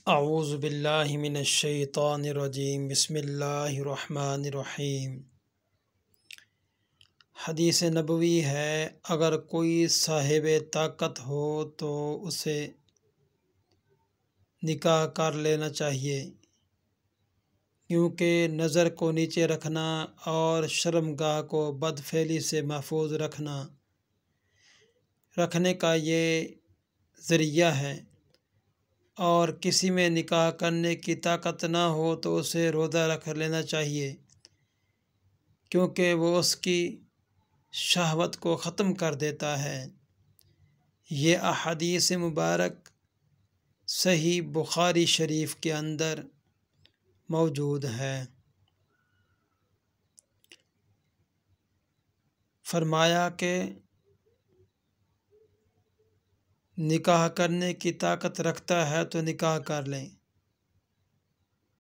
اعوذ باللہ من الشیطان الرجیم، بسم اللہ الرحمن الرحیم۔ حدیث نبوی ہے، اگر کوئی صاحب طاقت ہو تو اسے نکاح کر لینا چاہیے، کیونکہ نظر کو نیچے رکھنا اور شرمگاہ کو بدفعلی سے محفوظ رکھنے کا یہ ذریعہ ہے، اور کسی میں نکاح کرنے کی طاقت نہ ہو تو اسے روزہ رکھ لینا چاہیے، کیونکہ وہ اس کی شہوت کو ختم کر دیتا ہے۔ یہ احادیث مبارک صحیح بخاری شریف کے اندر موجود ہے۔ فرمایا کہ نکاح کرنے کی طاقت رکھتا ہے تو نکاح کر لیں،